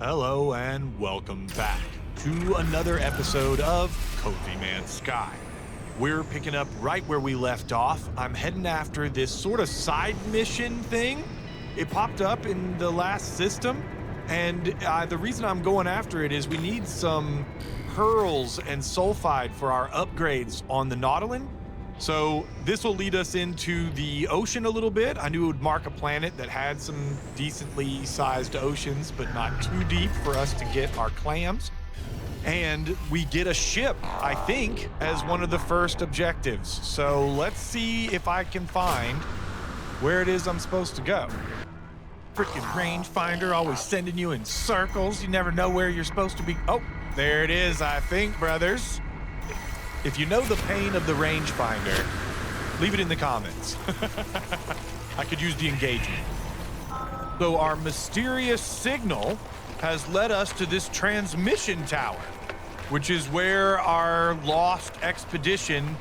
Hello and welcome back to another episode of Cozy Man Sky. We're picking up right where we left off. I'm heading after this sort of side mission thing. It popped up in the last system, and the reason I'm going after it is we need some pearls and sulfide for our upgrades on the Nautilin. So this will lead us into the ocean a little bit. I knew it would mark a planet that had some decently sized oceans, but not too deep for us to get our clams. And we get a ship, I think, as one of the first objectives. So let's see if I can find where it is I'm supposed to go. Freaking rangefinder always sending you in circles. You never know where you're supposed to be. Oh, there it is, I think, brothers. If you know the pain of the rangefinder, leave it in the comments. I could use the engagement. So our mysterious signal has led us to this transmission tower, which is where our lost expedition,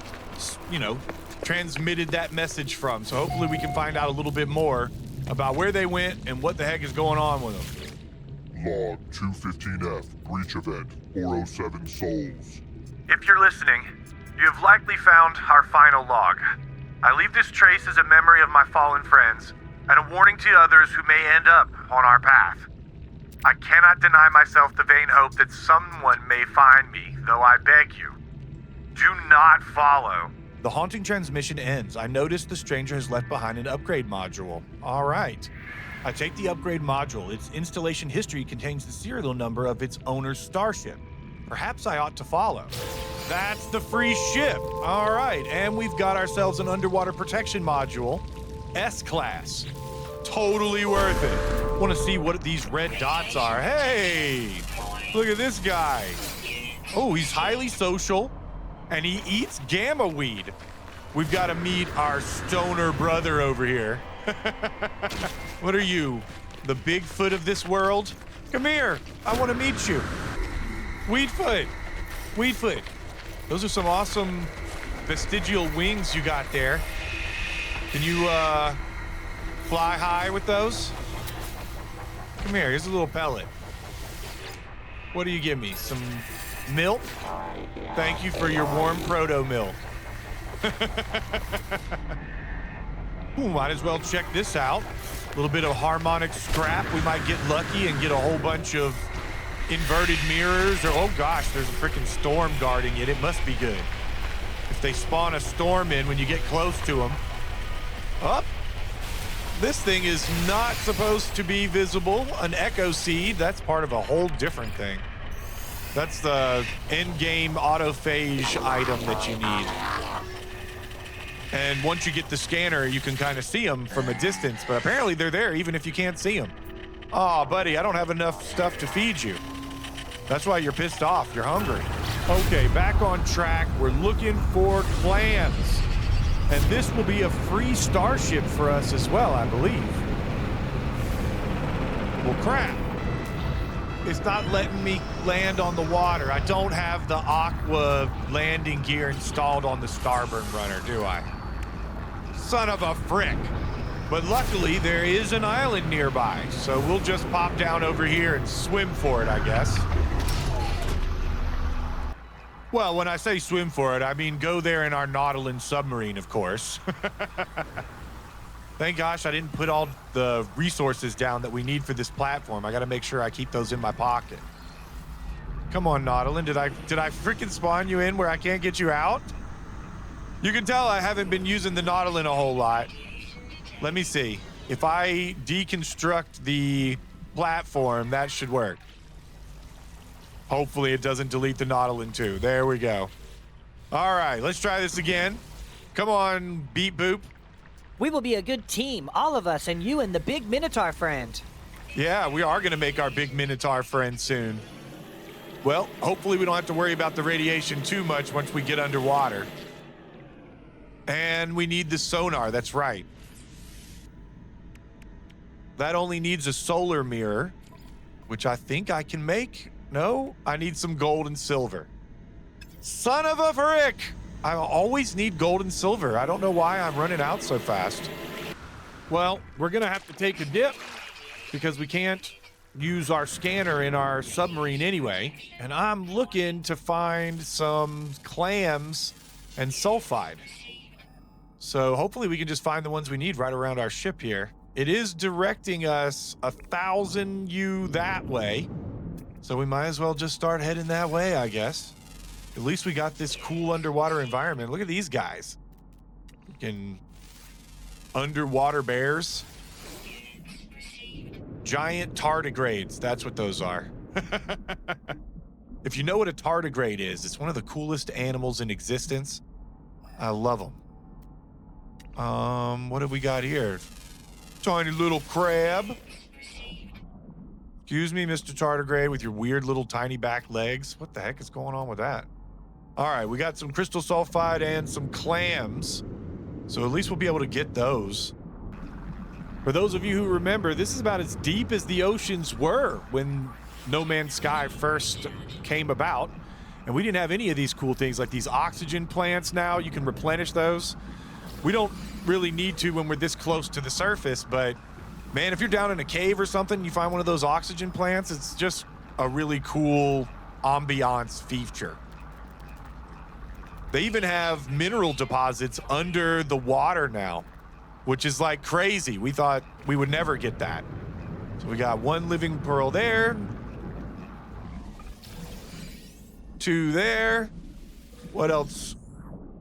transmitted that message from. So hopefully we can find out a little bit more about where they went and what the heck is going on with them. Log 215F, breach event, 407 souls. If you're listening, you have likely found our final log. I leave this trace as a memory of my fallen friends, and a warning to others who may end up on our path. I cannot deny myself the vain hope that someone may find me, though I beg you, do not follow. The haunting transmission ends. I notice the stranger has left behind an upgrade module. All right. I take the upgrade module. Its installation history contains the serial number of its owner's starship. Perhaps I ought to follow. That's the free ship. All right, and we've got ourselves an underwater protection module, S-Class. Totally worth it. Want to see what these red dots are. Hey, look at this guy. Oh, he's highly social, and he eats gamma weed. We've got to meet our stoner brother over here. What are you, the Bigfoot of this world? Come here, I want to meet you. Weedfoot. Those are some awesome vestigial wings you got there. Can you fly high with those? Come here, here's a little pellet. What do you give me? Some milk? Thank you for your warm proto milk. Ooh, might as well check this out. A little bit of harmonic scrap. We might get lucky and get a whole bunch of inverted mirrors, or oh gosh, there's a freaking storm guarding it. It must be good. If they spawn a storm in when you get close to them. Up. This thing is not supposed to be visible. An echo seed, that's part of a whole different thing. That's the end-game autophage item that you need. And once you get the scanner, you can kind of see them from a distance, but apparently they're there even if you can't see them. Aw, buddy, I don't have enough stuff to feed you. That's why you're pissed off. You're hungry. Okay, back on track. We're looking for clams. And this will be a free starship for us as well, I believe. Well, crap. It's not letting me land on the water. I don't have the aqua landing gear installed on the starboard runner, do I? Son of a frick. But luckily, there is an island nearby, so we'll just pop down over here and swim for it, I guess. Well, when I say swim for it, I mean go there in our Nautilin submarine, of course. Thank gosh I didn't put all the resources down that we need for this platform. I gotta make sure I keep those in my pocket. Come on, Nautilin, did I freaking spawn you in where I can't get you out? You can tell I haven't been using the Nautilin a whole lot. Let me see. If I deconstruct the platform, that should work. Hopefully it doesn't delete the Nautilin too. There we go. All right, let's try this again. Come on, beep boop. We will be a good team, all of us, and you and the big Minotaur friend. Yeah, we are going to make our big Minotaur friend soon. Well, hopefully we don't have to worry about the radiation too much once we get underwater. And we need the sonar, that's right. That only needs a solar mirror, which I think I can make. No, I need some gold and silver. Son of a frick! I always need gold and silver. I don't know why I'm running out so fast. Well, we're gonna have to take a dip because we can't use our scanner in our submarine anyway, and I'm looking to find some clams and sulfide. So hopefully we can just find the ones we need right around our ship here. It is directing us 1,000 U that way, so we might as well just start heading that way, I guess. At least we got this cool underwater environment. Look at these guys. Freaking underwater bears. Giant tardigrades, that's what those are. If you know what a tardigrade is, it's one of the coolest animals in existence. I love them. What have we got here? Tiny little crab. Excuse me, Mr. Tardigrade, with your weird little tiny back legs. What the heck is going on with that? All right, we got some crystal sulfide and some clams. So at least we'll be able to get those. For those of you who remember, this is about as deep as the oceans were when No Man's Sky first came about. And we didn't have any of these cool things like these oxygen plants now. You can replenish those. We don't really need to when we're this close to the surface, but man, if you're down in a cave or something, you find one of those oxygen plants, it's just a really cool ambiance feature. They even have mineral deposits under the water now, which is like crazy. We thought we would never get that. So we got one living pearl there. 2 there. What else?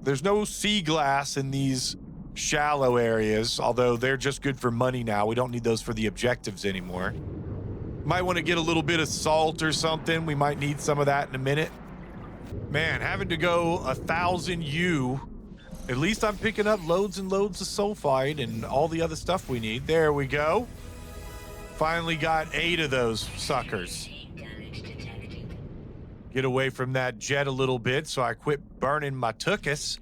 There's no sea glass in these shallow areas, although they're just good for money now. We don't need those for the objectives anymore. Might want to get a little bit of salt or something. We might need some of that in a minute. Man, having to go 1,000 U. At least I'm picking up loads and loads of sulfide and all the other stuff we need. There we go. Finally got 8 of those suckers. Get away from that jet a little bit so I quit burning my tuchus.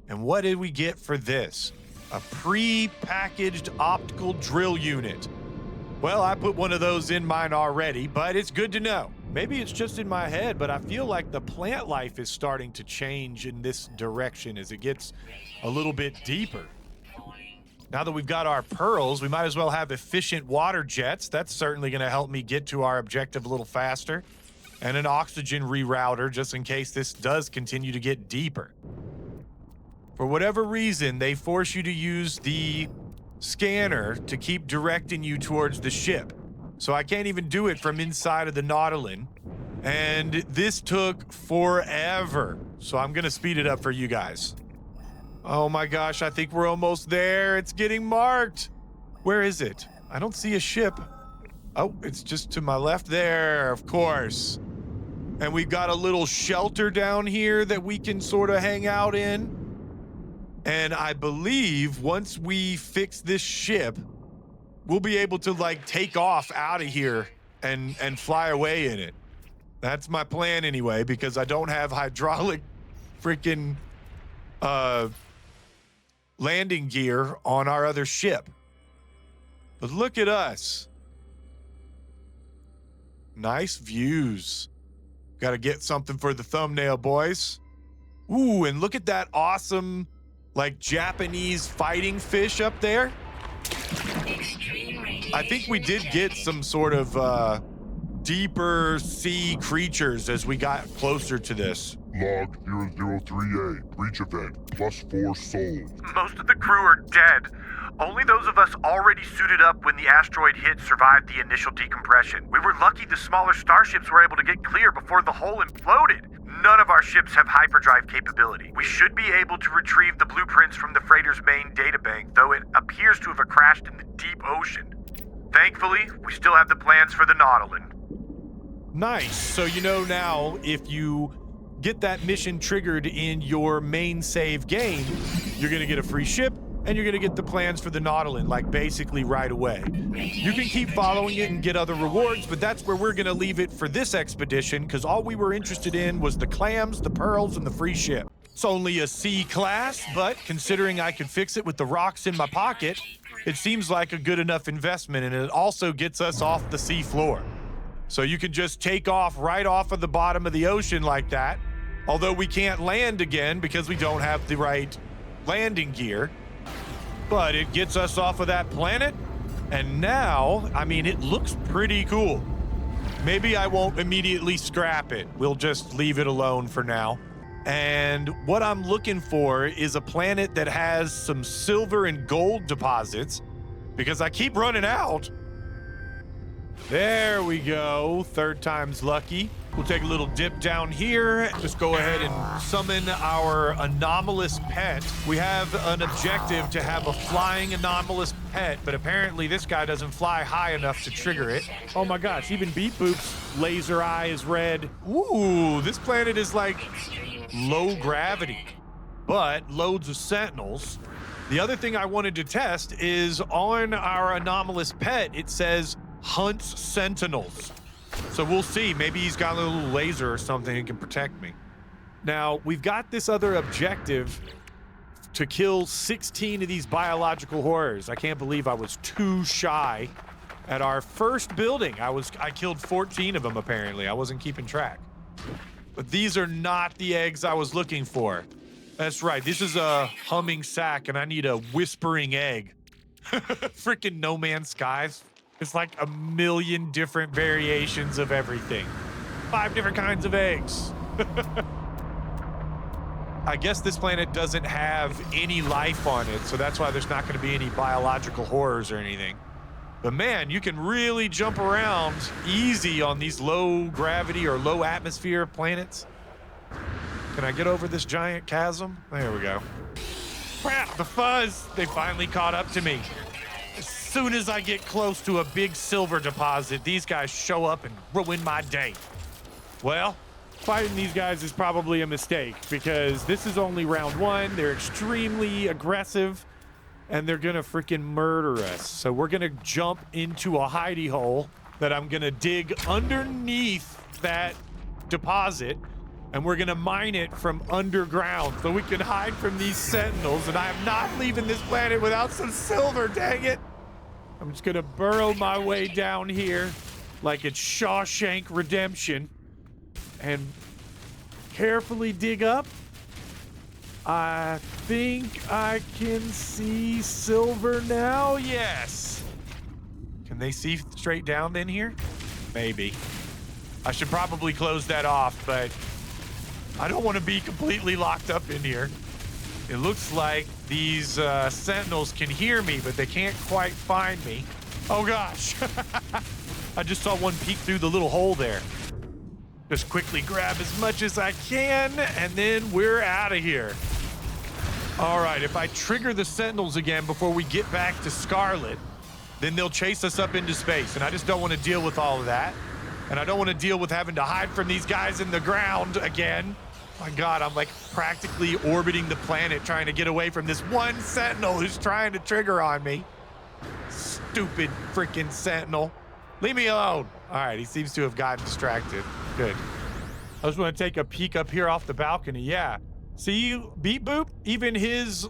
And what did we get for this? A pre-packaged optical drill unit. Well, I put one of those in mine already, but it's good to know. Maybe it's just in my head, but I feel like the plant life is starting to change in this direction as it gets a little bit deeper. Now that we've got our pearls, we might as well have efficient water jets. That's certainly going to help me get to our objective a little faster. And an oxygen rerouter just in case this does continue to get deeper. For whatever reason, they force you to use the scanner to keep directing you towards the ship. So I can't even do it from inside of the Nautilin. And this took forever. So I'm going to speed it up for you guys. Oh my gosh, I think we're almost there. It's getting marked. Where is it? I don't see a ship. Oh, it's just to my left there, of course. And we've got a little shelter down here that we can sort of hang out in. And I believe once we fix this ship, we'll be able to like take off out of here and fly away in it. That's my plan anyway, because I don't have hydraulic freaking landing gear on our other ship. But look at us. Nice views. Got to get something for the thumbnail, boys. Ooh, and look at that awesome, like, Japanese fighting fish up there. I think we did get some sort of deeper sea creatures as we got closer to this. Log 003A, breach event, +4 souls. Most of the crew are dead. Only those of us already suited up when the asteroid hit survived the initial decompression. We were lucky the smaller starships were able to get clear before the hull imploded. None of our ships have hyperdrive capability. We should be able to retrieve the blueprints from the freighter's main databank, though it appears to have crashed in the deep ocean. Thankfully, we still have the plans for the Nautilin. Nice. So you know now if you get that mission triggered in your main save game, you're going to get a free ship and you're going to get the plans for the Nautilin, like basically right away. You can keep following it and get other rewards, but that's where we're going to leave it for this expedition because all we were interested in was the clams, the pearls, and the free ship. It's only a C class, but considering I could fix it with the rocks in my pocket, it seems like a good enough investment, and it also gets us off the sea floor. So you can just take off right off of the bottom of the ocean like that, although we can't land again because we don't have the right landing gear. But it gets us off of that planet, and now, I mean, it looks pretty cool. maybe I won't immediately scrap it. We'll just leave it alone for now. And what I'm looking for is a planet that has some silver and gold deposits because I keep running out. There we go. Third time's lucky. We'll take a little dip down here. Just go ahead and summon our anomalous pet. We have an objective to have a flying anomalous pet, but apparently this guy doesn't fly high enough to trigger it. Oh my gosh, even Beat Boop's laser eye is red. Ooh, this planet is like low gravity, but loads of sentinels. The other thing I wanted to test is on our anomalous pet, it says hunts sentinels. So we'll see. Maybe he's got a little laser or something that can protect me. Now, we've got this other objective to kill 16 of these biological horrors. I can't believe I was too shy at our first building. I killed 14 of them, apparently. I wasn't keeping track. But these are not the eggs I was looking for. That's right. This is a humming sack, and I need a whispering egg. Freaking No Man's Skies. It's like a million different variations of everything. 5 different kinds of eggs. I guess this planet doesn't have any life on it, so that's why there's not going to be any biological horrors or anything. But man, you can really jump around easy on these low gravity or low atmosphere planets. Can I get over this giant chasm? There we go. Crap, the fuzz! They finally caught up to me. As soon as I get close to a big silver deposit, these guys show up and ruin my day. Well, Fighting these guys is probably a mistake because this is only round 1. They're extremely aggressive and they're gonna freaking murder us. So we're gonna jump into a hidey hole that I'm gonna dig underneath that deposit, and we're gonna mine it from underground so we can hide from these sentinels. And I am not leaving this planet without some silver, dang it. I'm just gonna burrow my way down here like it's Shawshank Redemption and carefully dig up. I think I can see silver now. Yes. can they see straight down in here? Maybe. I should probably close that off, but I don't want to be completely locked up in here. It looks like these sentinels can hear me, but they can't quite find me. Oh gosh. I just saw one peek through the little hole there. Just quickly grab as much as I can, and then we're out of here. All right, if I trigger the sentinels again before we get back to Scarlet, then they'll chase us up into space, and I just don't want to deal with all of that. And I don't want to deal with having to hide from these guys in the ground again. My God, I'm like practically orbiting the planet trying to get away from this one sentinel who's trying to trigger on me. Stupid freaking sentinel. Leave me alone. All right, he seems to have gotten distracted. Good. I just want to take a peek up here off the balcony. Yeah. See, Beep Boop? Even his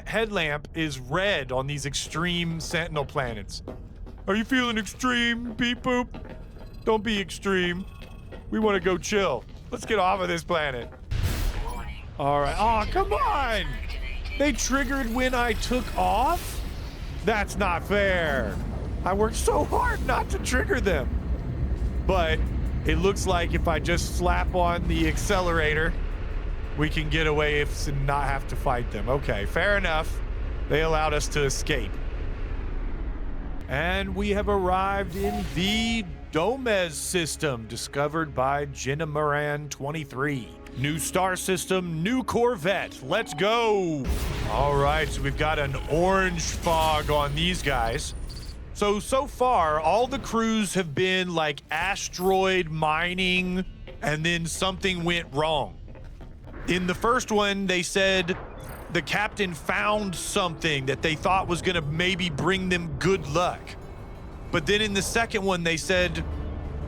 headlamp is red on these extreme sentinel planets. Are you feeling extreme, Beep Boop? Don't be extreme. We want to go chill. Let's get off of this planet. All right. Oh, come on. They triggered when I took off? That's not fair. I worked so hard not to trigger them. But it looks like if I just slap on the accelerator, we can get away and not have to fight them. Okay, fair enough. They allowed us to escape. And we have arrived in the Domez system, discovered by Jenna Moran 23. New star system, new Corvette. Let's go. All right, so we've got an orange fog on these guys. So far, all the crews have been like asteroid mining, and then something went wrong. In the first one, they said the captain found something that they thought was gonna maybe bring them good luck. But then in the second one, they said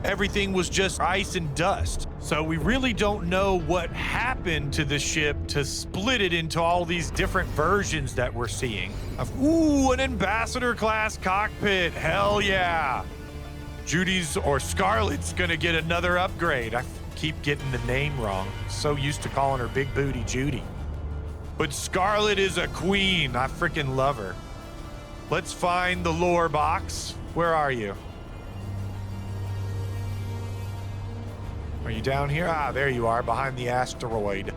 everything was just ice and dust. So we really don't know what happened to the ship to split it into all these different versions that we're seeing. Ooh, an ambassador class cockpit, hell yeah. Judy's or Scarlet's gonna get another upgrade. I keep getting the name wrong. So used to calling her Big Booty Judy. But Scarlet is a queen. I freaking love her. Let's find the lore box. Where are you? Are you down here? Ah, there you are, behind the asteroid.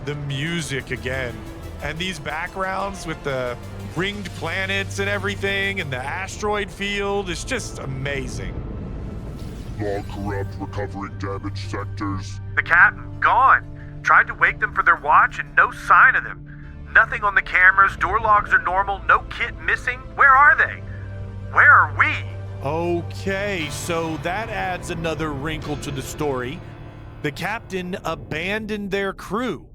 The music again. And these backgrounds with the ringed planets and everything and the asteroid field is just amazing. Log corrupt, recovering damaged sectors. The captain, gone. Tried to wake them for their watch and no sign of them. Nothing on the cameras, door logs are normal, no kit missing. Where are they? Where are we? Okay, so that adds another wrinkle to the story. The captain abandoned their crew.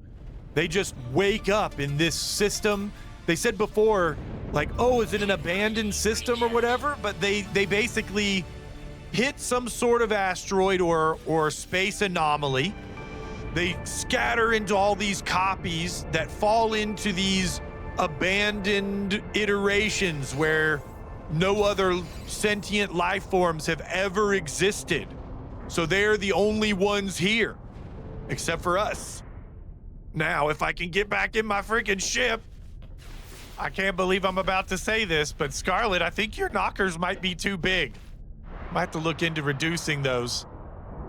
They just wake up in this system. They said before, like, oh, is it an abandoned system or whatever? But they basically hit some sort of asteroid or space anomaly. They scatter into all these copies that fall into these abandoned iterations where no other sentient life forms have ever existed. So they're the only ones here, except for us. Now, if I can get back in my freaking ship, I can't believe I'm about to say this, but Scarlet, I think your knockers might be too big. Might have to look into reducing those.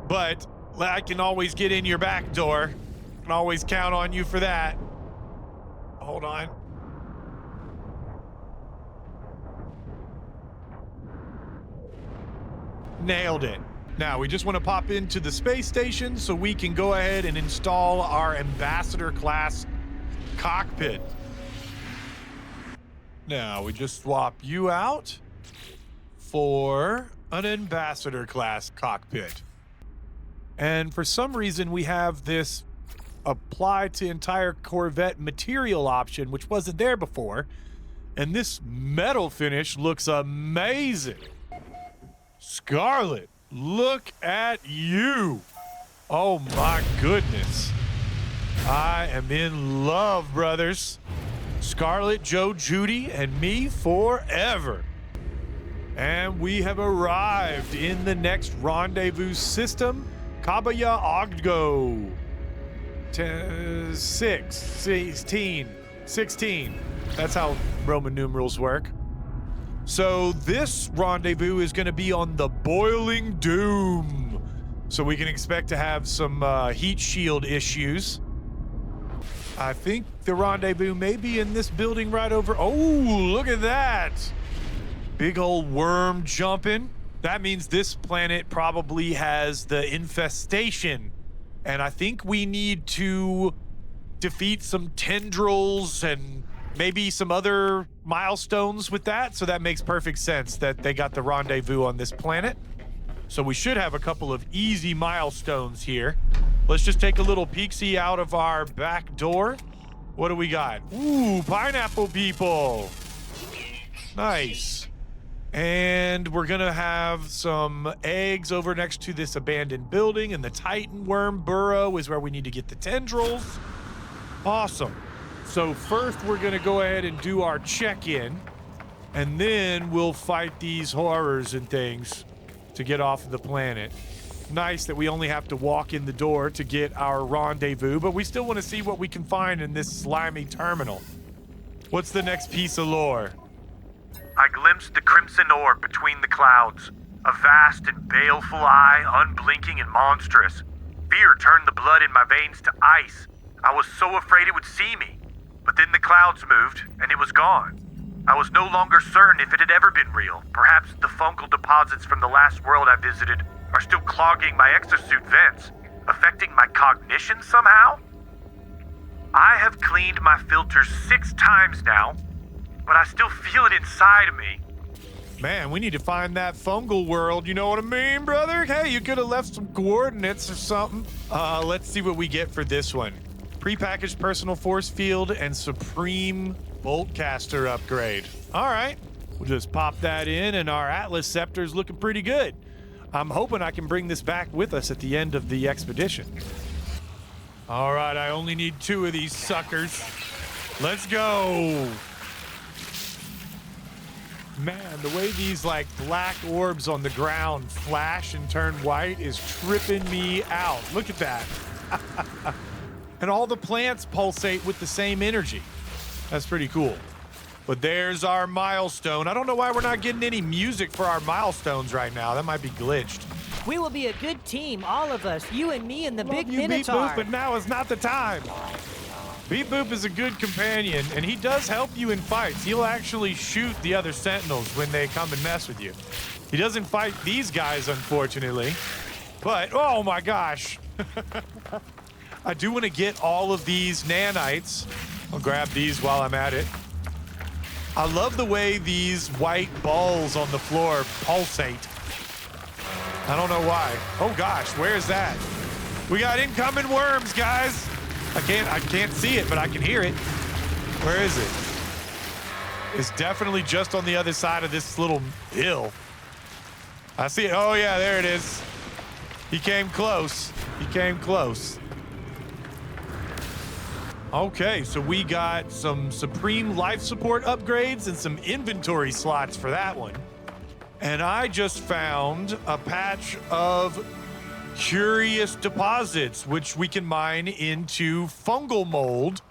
But I can always get in your back door. Can always count on you for that. Hold on. Nailed it. Now, we just want to pop into the space station so we can go ahead and install our ambassador class cockpit. Now, we just swap you out for an ambassador class cockpit. And for some reason, we have this apply to entire Corvette material option, which wasn't there before. And this metal finish looks amazing. Scarlet, look at you. Oh my goodness. I am in love, brothers. Scarlet Jo Jody and me forever. And we have arrived in the next rendezvous system, Kabaya Ogdo. 16. That's how Roman numerals work. So this rendezvous is going to be on the Boiling Doom. So we can expect to have some heat shield issues. I think the rendezvous may be in this building right over. Oh, look at that. Big old worm jumping. That means this planet probably has the infestation. And I think we need to defeat some tendrils and maybe some other milestones with that. So that makes perfect sense that they got the rendezvous on this planet. So we should have a couple of easy milestones here. Let's just take a little peek-see out of our back door. What do we got? Ooh, pineapple people. Nice. And we're gonna have some eggs over next to this abandoned building, and the Titan worm burrow is where we need to get the tendrils. Awesome. So first we're gonna go ahead and do our check-in, and then we'll fight these horrors and things to get off of the planet. Nice that we only have to walk in the door to get our rendezvous, but we still want to see what we can find in this slimy terminal. What's the next piece of lore? I glimpsed the crimson orb between the clouds, a vast and baleful eye, unblinking and monstrous. Fear turned the blood in my veins to ice. I was so afraid it would see me. But then the clouds moved, and it was gone. I was no longer certain if it had ever been real. Perhaps the fungal deposits from the last world I visited are still clogging my exosuit vents, affecting my cognition somehow? I have cleaned my filters 6 times now, but I still feel it inside of me. Man, we need to find that fungal world, you know what I mean, brother? Hey, you could have left some coordinates or something. Let's see what we get for this one. Prepackaged personal force field and supreme boltcaster upgrade. All right, we'll just pop that in, and our Atlas Scepter's looking pretty good. I'm hoping I can bring this back with us at the end of the expedition. All right, I only need 2 of these suckers. Let's go. Man, the way these like black orbs on the ground flash and turn white is tripping me out. Look at that. And all the plants pulsate with the same energy. That's pretty cool. But there's our milestone. I don't know why we're not getting any music for our milestones right now. That might be glitched. We will be a good team, all of us. You and me and the big Love you, Beep Minotaur. Boop, but now is not the time. Beep Boop is a good companion, and he does help you in fights. He'll actually shoot the other sentinels when they come and mess with you. He doesn't fight these guys, unfortunately. But, oh my gosh. I do want to get all of these nanites. I'll grab these while I'm at it. I love the way these white balls on the floor pulsate. I don't know why. Oh gosh, where's that? We got incoming worms, guys. I can't see it, but I can hear it. Where is it? It's definitely just on the other side of this little hill. I see it. Oh yeah, there it is. He came close. He came close. Okay, so we got some Supreme Life Support upgrades and some inventory slots for that one. And I just found a patch of curious deposits, which we can mine into fungal mold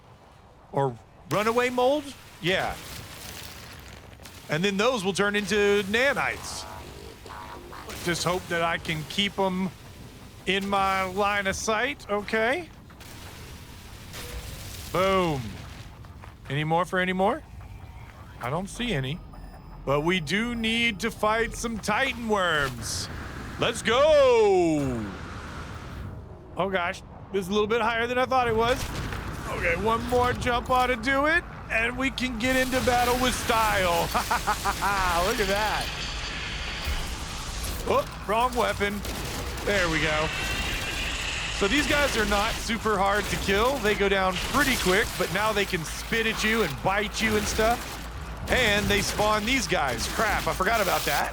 or runaway mold. Yeah. And then those will turn into nanites. Just hope that I can keep them in my line of sight. Okay. Boom. Any more for any more? I don't see any. But we do need to fight some Titan worms. Let's go! Oh gosh, this is a little bit higher than I thought it was. Okay, one more jump ought to do it, and we can get into battle with style. Look at that. Oh, wrong weapon. There we go. So these guys are not super hard to kill. They go down pretty quick, but now they can spit at you and bite you and stuff. And they spawn these guys. Crap, I forgot about that.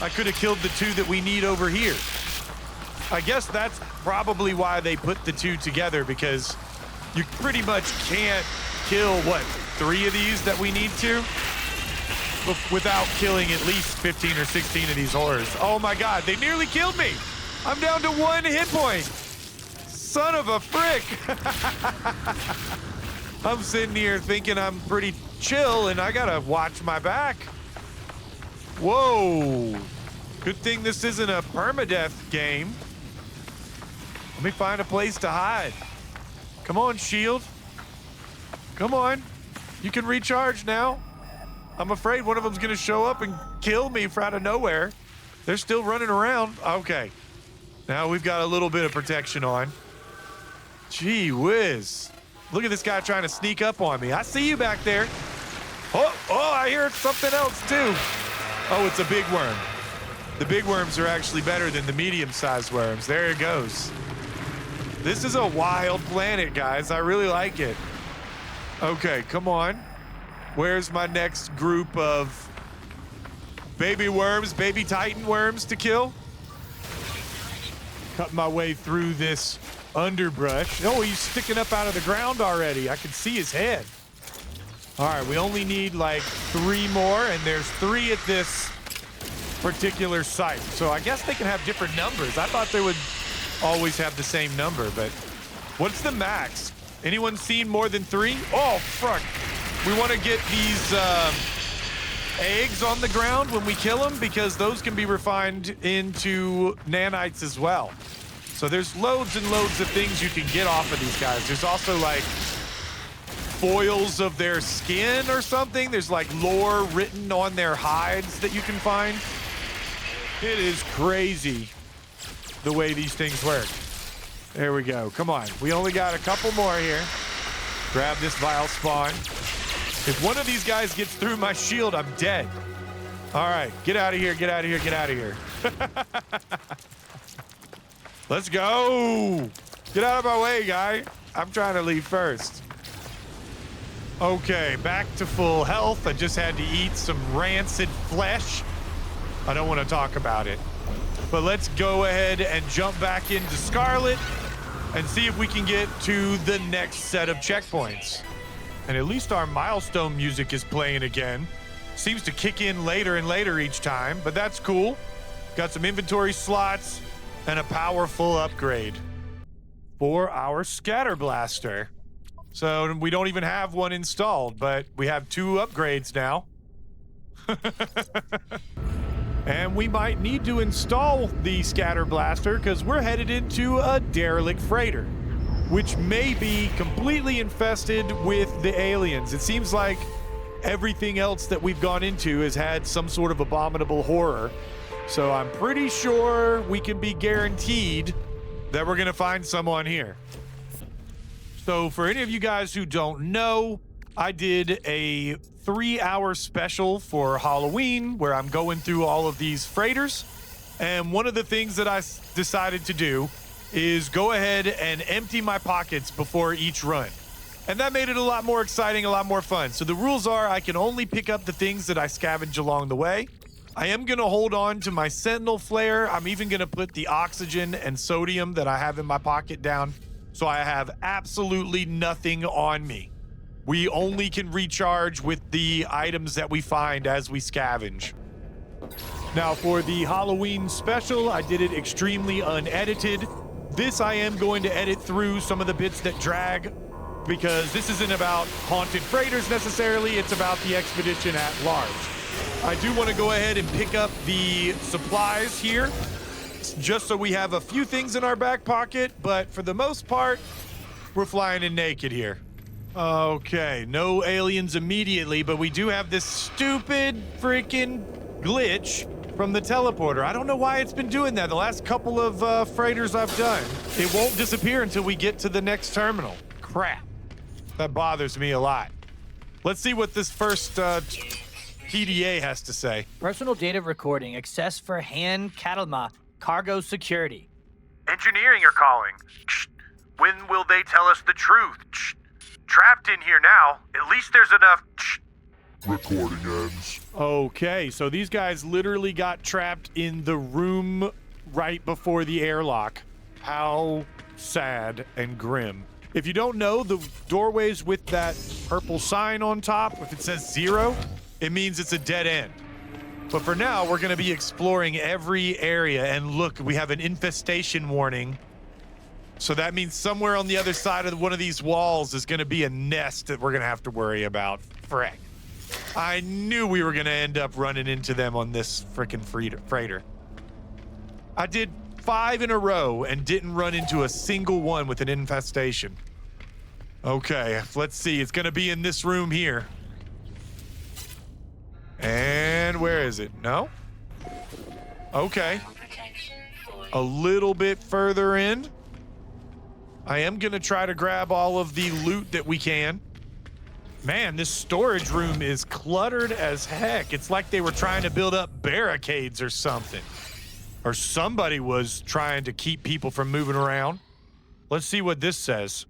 I could have killed the two that we need over here. I guess that's probably why they put the two together, because you pretty much can't kill, what, 3 of these that we need to? Without killing at least 15 or 16 of these horrors. Oh my God, they nearly killed me. I'm down to 1 hit point. Son of a frick. I'm sitting here thinking I'm pretty chill and I gotta watch my back. Whoa. Good thing this isn't a permadeath game. Let me find a place to hide. Come on, shield. Come on. You can recharge now. I'm afraid one of them's gonna show up and kill me out of nowhere. They're still running around. Okay. Now we've got a little bit of protection on. Gee whiz. Look at this guy trying to sneak up on me. I see you back there. Oh, I hear something else too. Oh, it's a big worm. The big worms are actually better than the medium-sized worms. There it goes. This is a wild planet, guys. I really like it. Okay, come on. Where's my next group of baby worms, baby Titan worms to kill? Cut my way through this underbrush. Oh, he's sticking up out of the ground already. I can see his head. All right, we only need like 3 more, and there's 3 at this particular site. So I guess they can have different numbers. I thought they would always have the same number, but what's the max? Anyone seen more than 3? Oh, fuck. We want to get these eggs on the ground when we kill them, because those can be refined into nanites as well. So there's loads and loads of things you can get off of these guys. There's also like foils of their skin or something. There's like lore written on their hides that you can find. It is crazy the way these things work. There we go. Come on. We only got a couple more here. Grab this vile spawn. If one of these guys gets through my shield, I'm dead. All right, get out of here, get out of here, get out of here. Let's go. Get out of my way, guy. I'm trying to leave first. Okay, back to full health. I just had to eat some rancid flesh. I don't want to talk about it. But let's go ahead and jump back into Scarlet and see if we can get to the next set of checkpoints. And at least our milestone music is playing again. Seems to kick in later and later each time, but that's cool. Got some inventory slots and a powerful upgrade for our scatter blaster. So we don't even have one installed, but we have 2 upgrades now. And we might need to install the scatter blaster because we're headed into a derelict freighter, which may be completely infested with the aliens. It seems like everything else that we've gone into has had some sort of abominable horror. So I'm pretty sure we can be guaranteed that we're going to find someone here. So for any of you guys who don't know, I did a 3-hour special for Halloween where I'm going through all of these freighters. And one of the things that I decided to do is go ahead and empty my pockets before each run. And that made it a lot more exciting, a lot more fun. So the rules are I can only pick up the things that I scavenge along the way. I am going to hold on to my Sentinel Flare. I'm even going to put the oxygen and sodium that I have in my pocket down so I have absolutely nothing on me. We only can recharge with the items that we find as we scavenge. Now for the Halloween special, I did it extremely unedited. This I am going to edit through some of the bits that drag because this isn't about haunted freighters necessarily, it's about the expedition at large. I do want to go ahead and pick up the supplies here just so we have a few things in our back pocket, but for the most part, we're flying in naked here. Okay, no aliens immediately, but we do have this stupid freaking glitch from the teleporter. I don't know why it's been doing that. The last couple of freighters I've done, it won't disappear until we get to the next terminal. Crap. That bothers me a lot. Let's see what this first PDA has to say. Personal data recording. Access for hand Catalma. Cargo security. Engineering are calling. When will they tell us the truth? Trapped in here now. At least there's enough. Recording ends. Okay, so these guys literally got trapped in the room right before the airlock. How sad and grim. If you don't know, the doorways with that purple sign on top, if it says 0, it means it's a dead end. But for now, we're going to be exploring every area. And look, we have an infestation warning. So that means somewhere on the other side of one of these walls is going to be a nest that we're going to have to worry about. Frick. I knew we were going to end up running into them on this frickin' freighter. I did 5 in a row and didn't run into a single one with an infestation. Okay, let's see. It's going to be in this room here. And where is it? No? Okay. A little bit further in. I am going to try to grab all of the loot that we can. Man, this storage room is cluttered as heck. It's like they were trying to build up barricades or something. Or somebody was trying to keep people from moving around. Let's see what this says.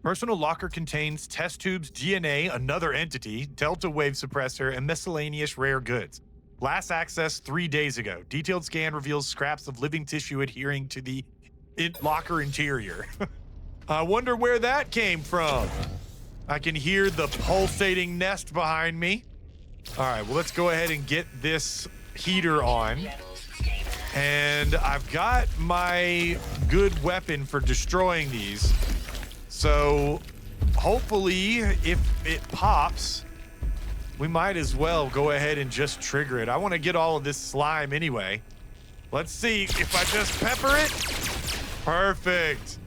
Personal locker contains test tubes, DNA, another entity, delta wave suppressor, and miscellaneous rare goods. Last access 3 days ago. Detailed scan reveals scraps of living tissue adhering to the locker interior. I wonder where that came from. I can hear the pulsating nest behind me. All right, well, let's go ahead and get this heater on. And I've got my good weapon for destroying these. So hopefully, if it pops, we might as well go ahead and just trigger it. I want to get all of this slime anyway. Let's see if I just pepper it. Perfect.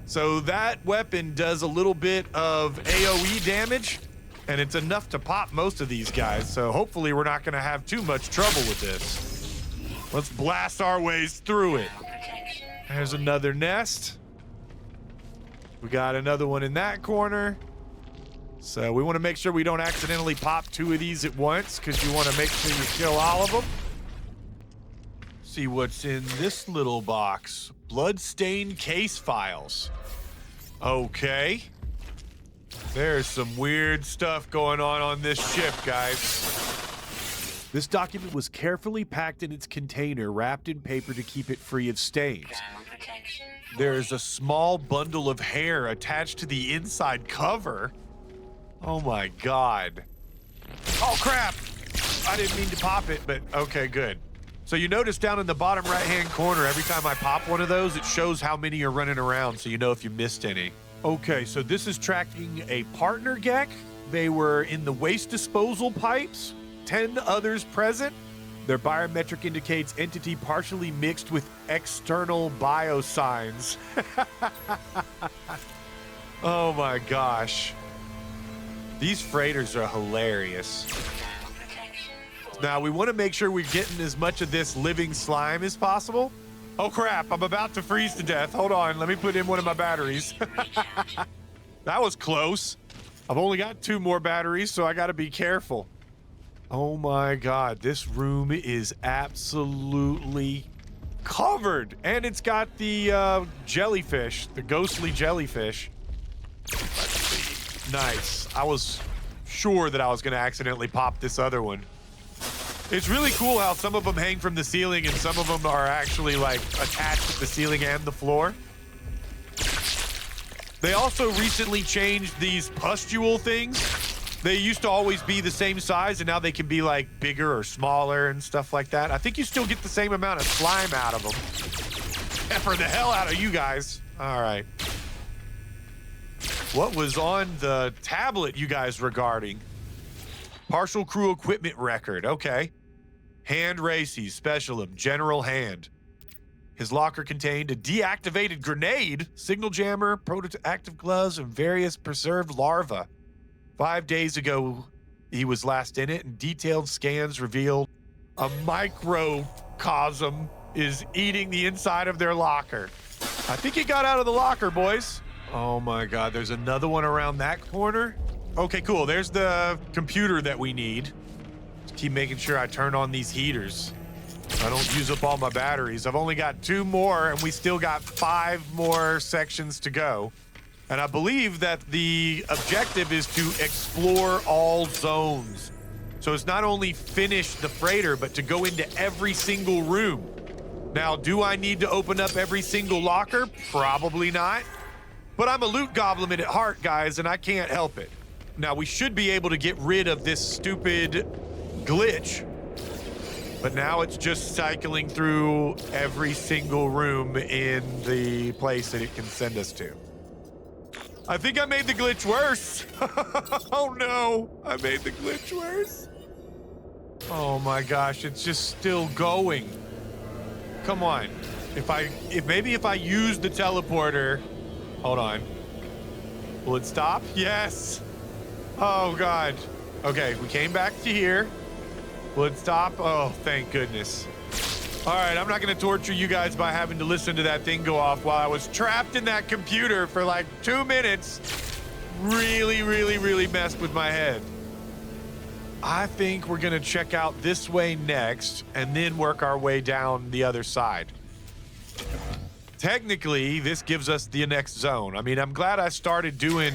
So that weapon does a little bit of AoE damage, and it's enough to pop most of these guys. So hopefully we're not going to have too much trouble with this. Let's blast our ways through it. There's another nest. We got another one in that corner. So we want to make sure we don't accidentally pop 2 of these at once because you want to make sure you kill all of them. See what's in this little box. Bloodstained case files. Okay. There's some weird stuff going on this ship, guys. This document was carefully packed in its container, wrapped in paper to keep it free of stains. There's a small bundle of hair attached to the inside cover. Oh my God. Oh crap! I didn't mean to pop it, but okay, good. So you notice down in the bottom right-hand corner, every time I pop one of those, it shows how many are running around so you know if you missed any. Okay, so this is tracking a partner Gek. They were in the waste disposal pipes, 10 others present. Their biometric indicates entity partially mixed with external biosigns. Oh my gosh. These freighters are hilarious. Now, we want to make sure we're getting as much of this living slime as possible. Oh crap, I'm about to freeze to death. Hold on, let me put in one of my batteries. That was close. I've only got 2 more batteries, so I gotta be careful. Oh my God, this room is absolutely covered. And it's got the jellyfish, the ghostly jellyfish. Let's see. Nice. I was sure that I was gonna accidentally pop this other one. It's really cool how some of them hang from the ceiling and some of them are actually like attached to the ceiling and the floor. They also recently changed these pustule things. They used to always be the same size and now they can be like bigger or smaller and stuff like that. I think you still get the same amount of slime out of them. Pepper the hell out of you guys. All right. What was on the tablet you guys regarding? Partial crew equipment record. Okay. Hand races, specialum, general hand. His locker contained a deactivated grenade, signal jammer, protoactive gloves, and various preserved larvae. 5 days ago, he was last in it, and detailed scans revealed a microcosm is eating the inside of their locker. I think he got out of the locker, boys. Oh my God, there's another one around that corner. Okay, cool. There's the computer that we need. Just keep making sure I turn on these heaters. I don't use up all my batteries. I've only got 2 more, and we still got 5 more sections to go. And I believe that the objective is to explore all zones. So it's not only finish the freighter, but to go into every single room. Now, do I need to open up every single locker? Probably not. But I'm a loot goblin at heart, guys, and I can't help it. Now, we should be able to get rid of this stupid glitch. But now it's just cycling through every single room in the place that it can send us to. I think I made the glitch worse. Oh no, I made the glitch worse. Oh my gosh, it's just still going. Come on. Maybe if I use the teleporter, hold on. Will it stop? Yes. Oh God. Okay, we came back to here. Will it stop? Oh, thank goodness. All right, I'm not gonna torture you guys by having to listen to that thing go off while I was trapped in that computer for like 2 minutes. Really messed with my head. I think we're gonna check out this way next and then work our way down the other side. Technically, this gives us the next zone. I mean, I'm glad I started doing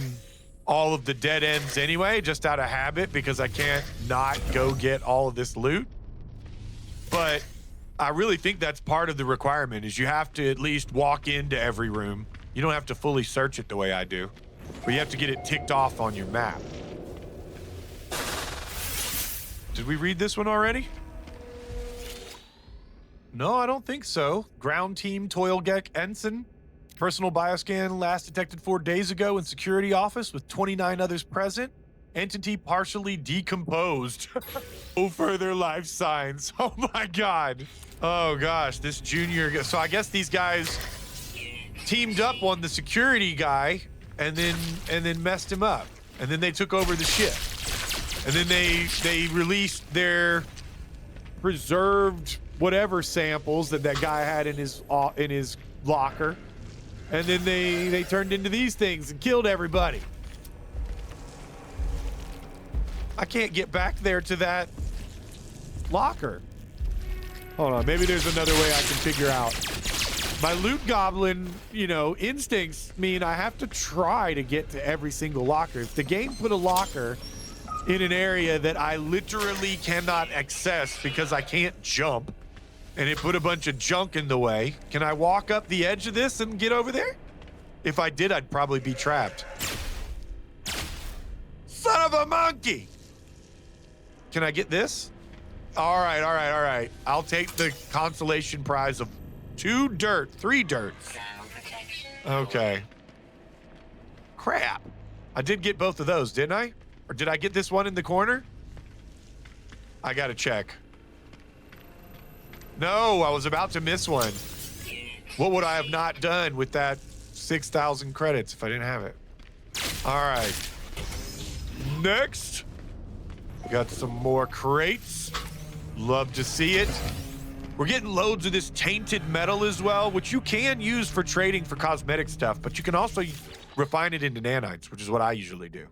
all of the dead ends anyway, just out of habit, because I can't not go get all of this loot. But I really think that's part of the requirement, is you have to at least walk into every room. You don't have to fully search it the way I do, but you have to get it ticked off on your map. Did we read this one already? No, I don't think so. Ground team Toilgeck Ensign. Personal bioscan last detected 4 days ago in security office with 29 others present. Entity partially decomposed. No further life signs. Oh my God. Oh gosh, this junior. So I guess these guys teamed up on the security guy and then messed him up. And then they took over the ship. And then they released their preserved whatever samples that guy had in his locker. And then they turned into these things and killed everybody. I can't get back there to that locker. Hold on, maybe there's another way I can figure out. My loot goblin, instincts mean I have to try to get to every single locker. If the game put a locker in an area that I literally cannot access because I can't jump, and it put a bunch of junk in the way, can I walk up the edge of this and get over there? If I did, I'd probably be trapped. Son of a monkey! Can I get this? All right. I'll take the consolation prize of 3 dirts. Okay. Crap. I did get both of those, didn't I? Or did I get this one in the corner? I gotta check. No, I was about to miss one. What would I have not done with that 6,000 credits if I didn't have it? All right. Next, we got some more crates. Love to see it. We're getting loads of this tainted metal as well, which you can use for trading for cosmetic stuff, but you can also refine it into nanites, which is what I usually do.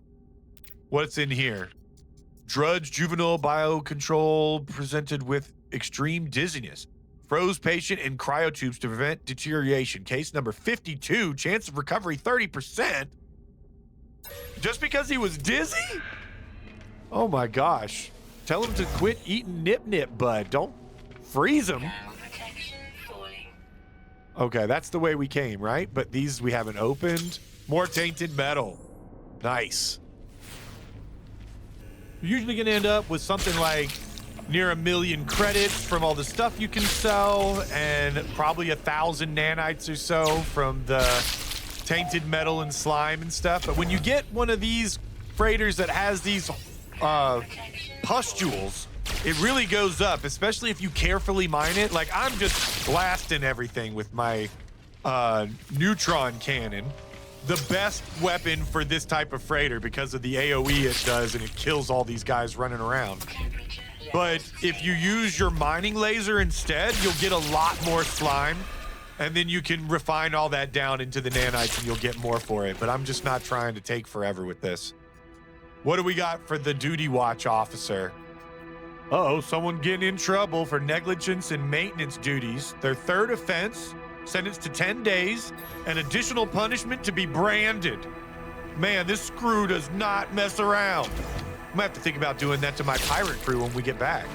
What's in here? Drudge juvenile biocontrol presented with extreme dizziness. Froze patient in cryotubes to prevent deterioration. Case number 52, chance of recovery 30%. Just because he was dizzy? Oh my gosh. Tell him to quit eating nip, bud. Don't freeze him. Okay, that's the way we came, right? But these we haven't opened. More tainted metal. Nice. You're usually gonna end up with something like near 1 million credits from all the stuff you can sell, and probably 1,000 nanites or so from the tainted metal and slime and stuff. But when you get one of these freighters that has these pustules, it really goes up, especially if you carefully mine it. Like, I'm just blasting everything with my neutron cannon. The best weapon for this type of freighter because of the AoE it does, and it kills all these guys running around. But if you use your mining laser instead, you'll get a lot more slime, and then you can refine all that down into the nanites and you'll get more for it. But I'm just not trying to take forever with this. What do we got for the duty watch officer? Uh-oh, someone getting in trouble for negligence and maintenance duties. Their third offense, sentenced to 10 days, and additional punishment to be branded. Man, this screw does not mess around. I'm gonna have to think about doing that to my pirate crew when we get back.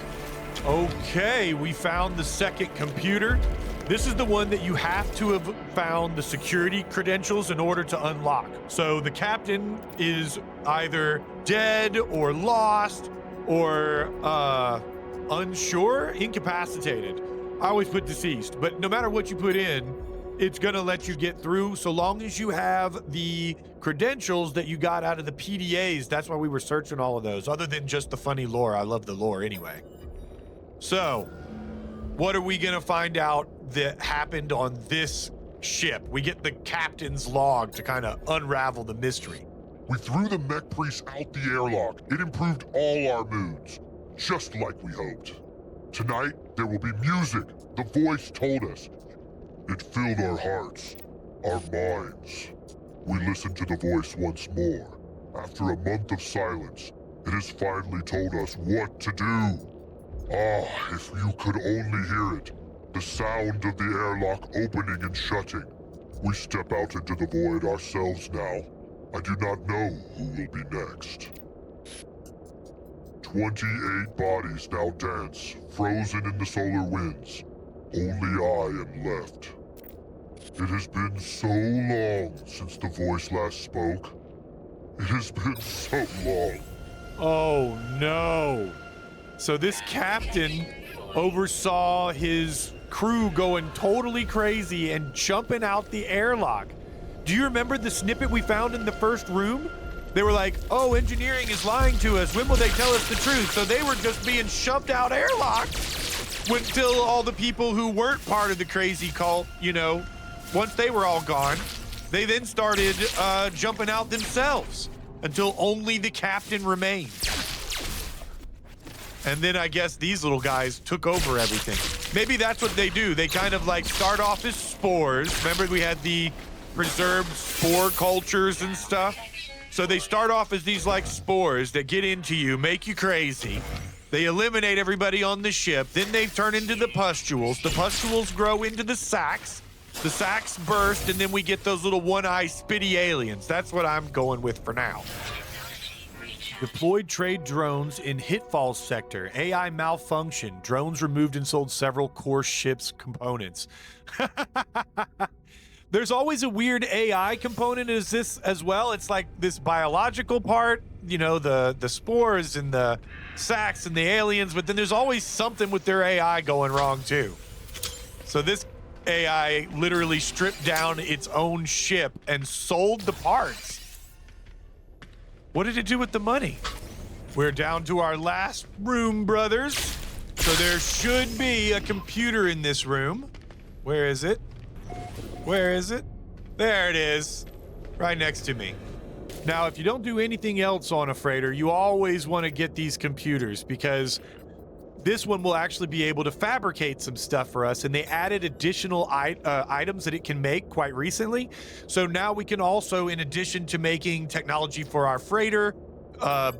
Okay, we found the second computer. This is the one that you have to have found the security credentials in order to unlock. So the captain is either dead or lost or unsure, incapacitated. I always put deceased, but no matter what you put in, it's gonna let you get through so long as you have the credentials that you got out of the PDAs. That's why we were searching all of those, other than just the funny lore. I love the lore anyway. So, what are we gonna find out that happened on this ship? We get the captain's log to kind of unravel the mystery. We threw the mech priest out the airlock. It improved all our moods, just like we hoped. Tonight, there will be music. The voice told us. It filled our hearts, our minds. We listened to the voice once more. After a month of silence, it has finally told us what to do. Ah, if you could only hear it. The sound of the airlock opening and shutting. We step out into the void ourselves now. I do not know who will be next. 28 bodies now dance, frozen in the solar winds. Only I am left. It has been so long since the voice last spoke. It has been so long. Oh no. So this captain oversaw his crew going totally crazy and jumping out the airlock. Do you remember the snippet we found in the first room? They were like, oh, engineering is lying to us. When will they tell us the truth? So they were just being shoved out airlocks until all the people who weren't part of the crazy cult, you know, once they were all gone, they then started jumping out themselves until only the captain remained. And then I guess these little guys took over everything. Maybe that's what they do. They kind of like start off as spores. Remember we had the preserved spore cultures and stuff? So they start off as these like spores that get into you, make you crazy. They eliminate everybody on the ship. Then they turn into the pustules. The pustules grow into the sacs. The sacs burst, and then we get those little one-eye spitty aliens. That's what I'm going with for now. Deployed trade drones in Hitfall sector. AI malfunction. Drones removed and sold several core ship's components. There's always a weird AI component as this as well. It's like this biological part, you know, the spores and the sacs and the aliens, but then there's always something with their AI going wrong too. So this AI literally stripped down its own ship and sold the parts. What did it do with the money? We're down to our last room, brothers. So there should be a computer in this room. Where is it? Where is it? There it is, right next to me. Now, if you don't do anything else on a freighter, you always want to get these computers because this one will actually be able to fabricate some stuff for us, and they added additional items that it can make quite recently. So now we can also, in addition to making technology for our freighter,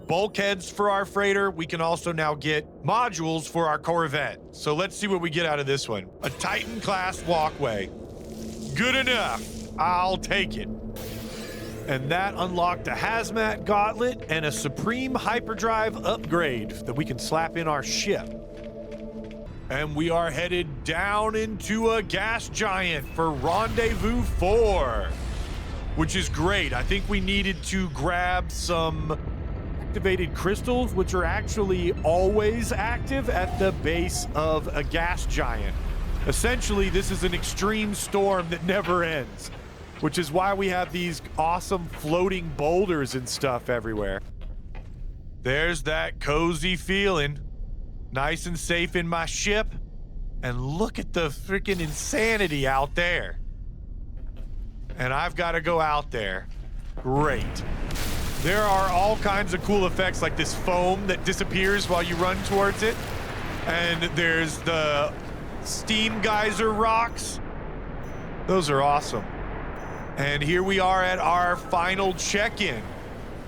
bulkheads for our freighter, we can also now get modules for our Corvette. So let's see what we get out of this one. A Titan-class walkway. Good enough. I'll take it. And that unlocked a hazmat gauntlet and a supreme hyperdrive upgrade that we can slap in our ship. And we are headed down into a gas giant for Rendezvous 4, which is great. I think we needed to grab some activated crystals, which are actually always active at the base of a gas giant. Essentially, this is an extreme storm that never ends, which is why we have these awesome floating boulders and stuff everywhere. There's that cozy feeling. Nice and safe in my ship. And look at the freaking insanity out there. And I've got to go out there. Great. There are all kinds of cool effects like this foam that disappears while you run towards it. And there's the steam geyser rocks. Those are awesome. And here we are at our final check-in.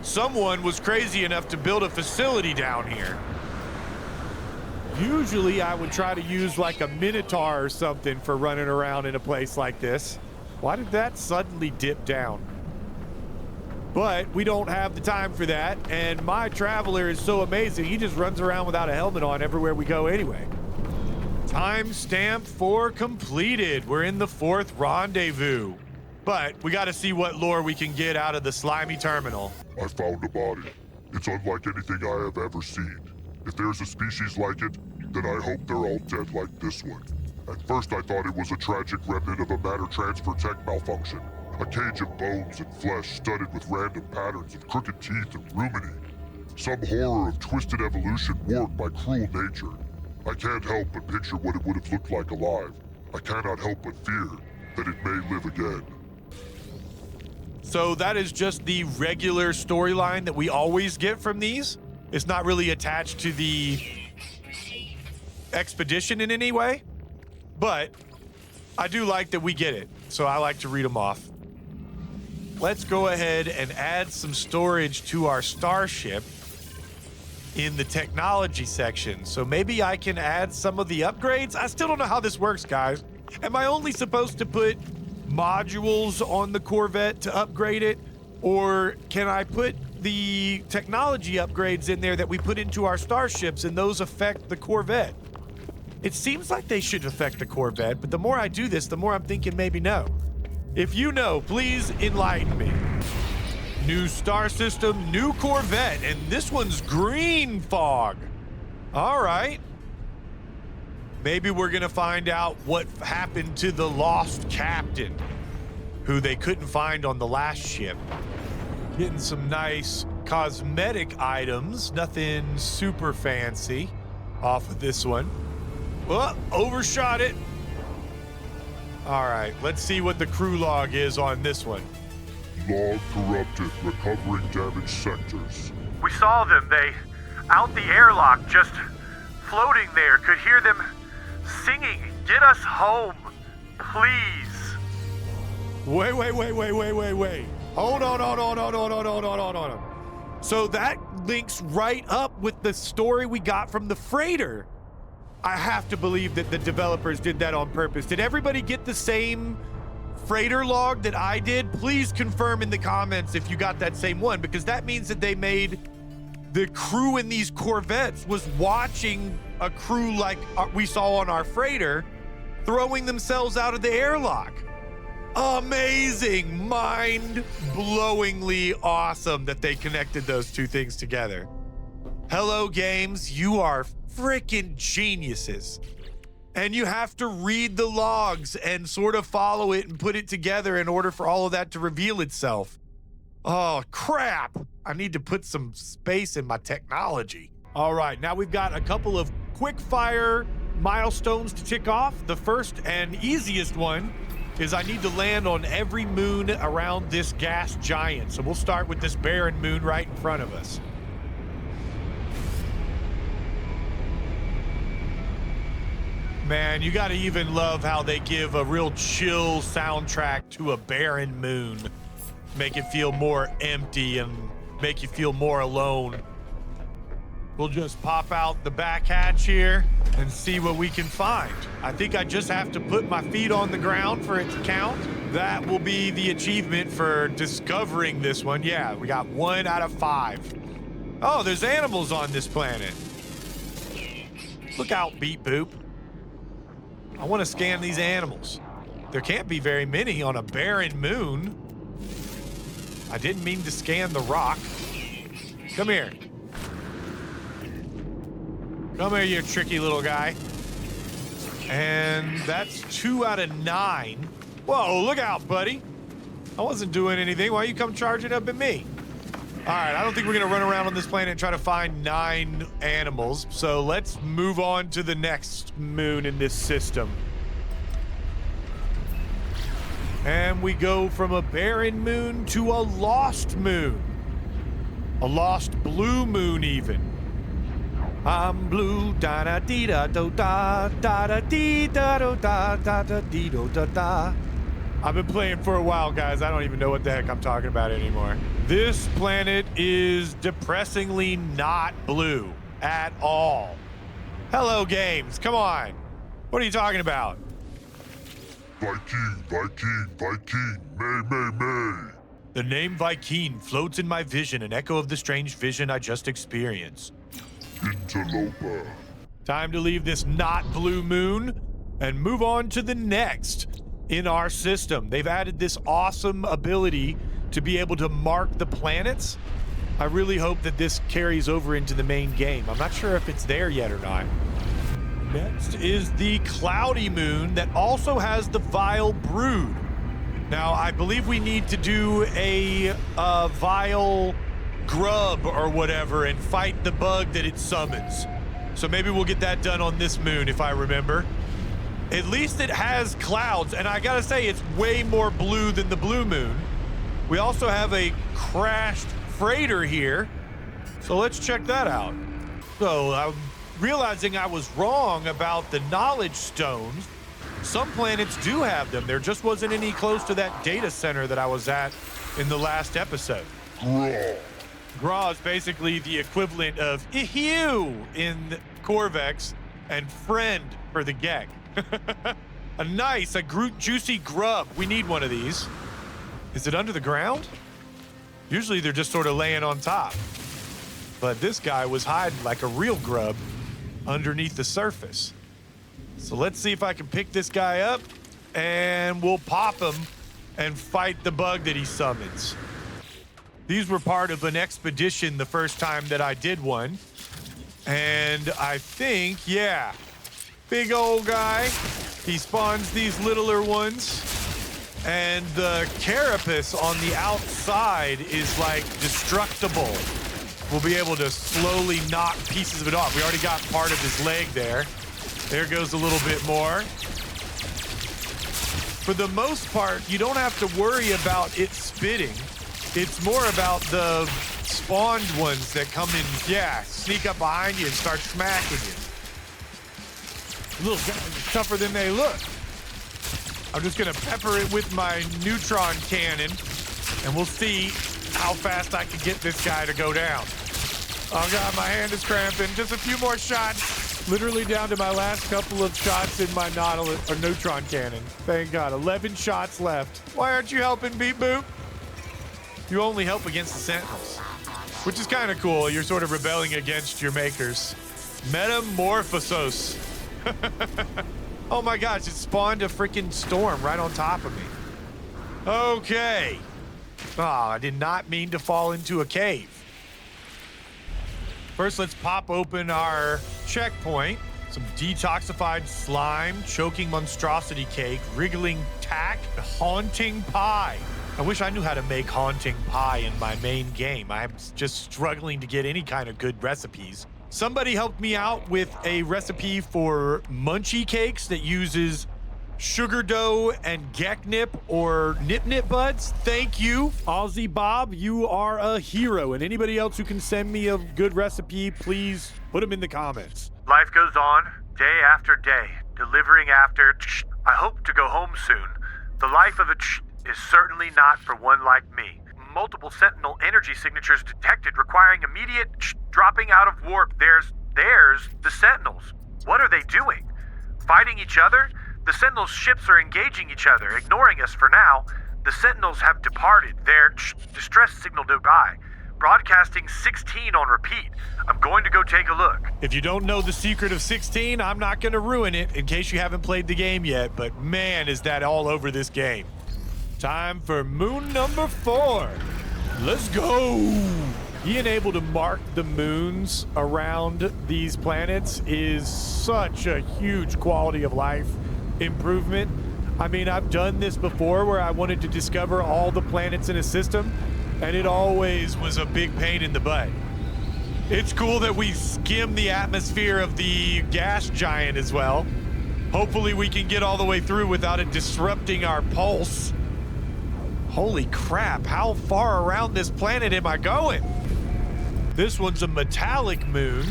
Someone was crazy enough to build a facility down here. Usually I would try to use like a Minotaur or something for running around in a place like this. Why did that suddenly dip down? But we don't have the time for that, and my Traveler is so amazing, he just runs around without a helmet on everywhere we go anyway. Timestamp for completed. We're in the 4th rendezvous. But we got to see what lore we can get out of the slimy terminal. I found a body. It's unlike anything I have ever seen. If there's a species like it, then I hope they're all dead like this one. At first I thought it was a tragic remnant of a matter transfer tech malfunction. A cage of bones and flesh studded with random patterns of crooked teeth and rumini. Some horror of twisted evolution warped by cruel nature. I can't help but picture what it would have looked like alive. I cannot help but fear that it may live again. So that is just the regular storyline that we always get from these? It's not really attached to the expedition in any way? But I do like that we get it, so I like to read them off. Let's go ahead and add some storage to our starship in the technology section. So maybe I can add some of the upgrades? I still don't know how this works, guys. Am I only supposed to put modules on the Corvette to upgrade it? Or can I put the technology upgrades in there that we put into our starships and those affect the Corvette? It seems like they should affect the Corvette, but the more I do this, the more I'm thinking maybe no. If you know, please enlighten me. New star system, new Corvette, and this one's green fog. All right. Maybe we're gonna find out what happened to the lost captain, who they couldn't find on the last ship. Getting some nice cosmetic items, nothing super fancy off of this one. Well, overshot it. All right, let's see what the crew log is on this one. Log corrupted, recovering damaged sectors. We saw them. They out the airlock, just floating there. Could hear them singing, "Get us home, please." Wait. Hold on. So that links right up with the story we got from the freighter. I have to believe that the developers did that on purpose. Did everybody get the same freighter log that I did? Please confirm in the comments if you got that same one, because that means that they made the crew in these Corvettes was watching a crew like we saw on our freighter throwing themselves out of the airlock. Amazing, mind-blowingly awesome that they connected those two things together. Hello games, you are freaking geniuses. And you have to read the logs and sort of follow it and put it together in order for all of that to reveal itself. Oh, crap. I need to put some space in my technology. All right, now we've got a couple of quick fire milestones to tick off. The first and easiest one is I need to land on every moon around this gas giant. So we'll start with this barren moon right in front of us. Man, you gotta even love how they give a real chill soundtrack to a barren moon. Make it feel more empty and make you feel more alone. We'll just pop out the back hatch here and see what we can find. I think I just have to put my feet on the ground for it to count. That will be the achievement for discovering this one. Yeah, we got 1 out of 5. Oh, there's animals on this planet. Look out, Beep Boop. I want to scan these animals. There can't be very many on a barren moon. I didn't mean to scan the rock. Come here. Come here, you tricky little guy. And that's 2 out of 9. Whoa, look out, buddy. I wasn't doing anything. Why you come charging up at me? All right, I don't think we're gonna run around on this planet and try to find 9 animals. So let's move on to the next moon in this system. And we go from a barren moon to a lost moon. A lost blue moon even. I'm blue, da da dee da do da da da dee da do da da da dee do da da. I've been playing for a while, guys. I don't even know what the heck I'm talking about anymore. This planet is depressingly not blue at all. Hello, games. Come on. What are you talking about? Viking, Viking, Viking, May, May, May. The name Viking floats in my vision, an echo of the strange vision I just experienced. Interloper. Time to leave this not blue moon and move on to the next in our system. They've added this awesome ability to be able to mark the planets. I really hope that this carries over into the main game. I'm not sure if it's there yet or not. Next is the cloudy moon that also has the vile brood. Now, I believe we need to do a vile grub or whatever and fight the bug that it summons. So maybe we'll get that done on this moon if I remember. At least it has clouds, and I gotta say it's way more blue than the blue moon. We also have a crashed freighter here, so let's check that out. So I'm realizing I was wrong about the knowledge stones. Some planets do have them. There just wasn't any close to that data center that I was at in the last episode. Graw. Graw is basically the equivalent of Ehew in Corvex and friend for the Gek. A juicy grub. We need one of these. Is it under the ground? Usually they're just sort of laying on top. But this guy was hiding like a real grub underneath the surface. So let's see if I can pick this guy up and we'll pop him and fight the bug that he summons. These were part of an expedition the first time that I did one. And I think, yeah, big old guy. He spawns these littler ones. And the carapace on the outside is like destructible. We'll be able to slowly knock pieces of it off. We already got part of his leg there. There goes a little bit more. For the most part, you don't have to worry about it spitting. It's more about the spawned ones that come in, yeah, sneak up behind you and start smacking you. Little guys are tougher than they look. I'm just gonna pepper it with my neutron cannon and we'll see how fast I can get this guy to go down. Oh God, my hand is cramping. Just a few more shots. Literally down to my last couple of shots in my Nautilus or neutron cannon. Thank God, 11 shots left. Why aren't you helping, Beep Boop? You only help against the Sentinels, which is kind of cool. You're sort of rebelling against your makers. Metamorphosos. Oh my gosh, it spawned a freaking storm right on top of me. Okay. Oh, I did not mean to fall into a cave. First, let's pop open our checkpoint. Some detoxified slime, choking monstrosity cake, wriggling tack, haunting pie. I wish I knew how to make haunting pie in my main game. I'm just struggling to get any kind of good recipes. Somebody helped me out with a recipe for munchie cakes that uses sugar dough and geknip or nip buds. Thank you. Aussie Bob, you are a hero. And anybody else who can send me a good recipe, please put them in the comments. Life goes on, day after day, delivering after. I hope to go home soon. The life of a is certainly not for one like me. Multiple sentinel energy signatures detected requiring immediate dropping out of warp. There's the sentinels. What are they doing? Fighting each other? The sentinels' ships are engaging each other, ignoring us for now. The sentinels have departed. Their distress signal goodbye. Broadcasting 16 on repeat. I'm going to go take a look. If you don't know the secret of 16, I'm not going to ruin it in case you haven't played the game yet, but man, is that all over this game. Time for moon number 4. Let's go. Being able to mark the moons around these planets is such a huge quality of life improvement. I mean, I've done this before where I wanted to discover all the planets in a system, and it always was a big pain in the butt. It's cool that we skim the atmosphere of the gas giant as well. Hopefully we can get all the way through without it disrupting our pulse. Holy crap, how far around this planet am I going? This one's a metallic moon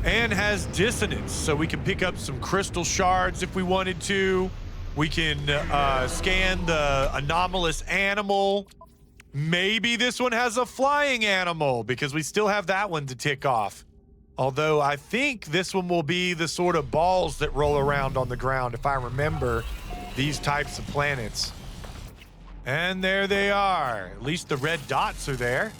and has dissonance, so we can pick up some crystal shards if we wanted to. We can scan the anomalous animal. Maybe this one has a flying animal because we still have that one to tick off. Although I think this one will be the sort of balls that roll around on the ground if I remember these types of planets. And there they are. At least the red dots are there.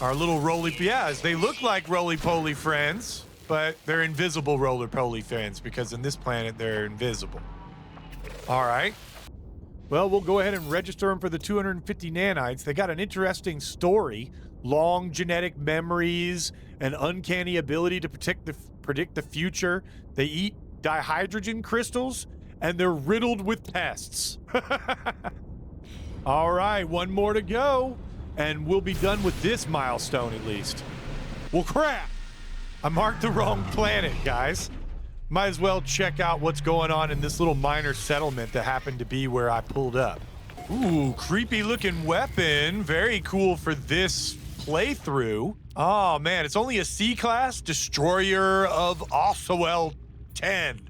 Our little yes, they look like roly-poly friends, but they're invisible roly-poly friends because in this planet they're invisible. All right. Well, we'll go ahead and register them for the 250 nanites. They got an interesting story, long genetic memories, an uncanny ability to predict the future. They eat dihydrogen crystals, and they're riddled with pests. All right, one more to go, and we'll be done with this milestone at least. Well, crap! I marked the wrong planet, guys. Might as well check out what's going on in this little minor settlement that happened to be where I pulled up. Ooh, creepy looking weapon. Very cool for this playthrough. Oh man, it's only a C-class destroyer of Oswell 10.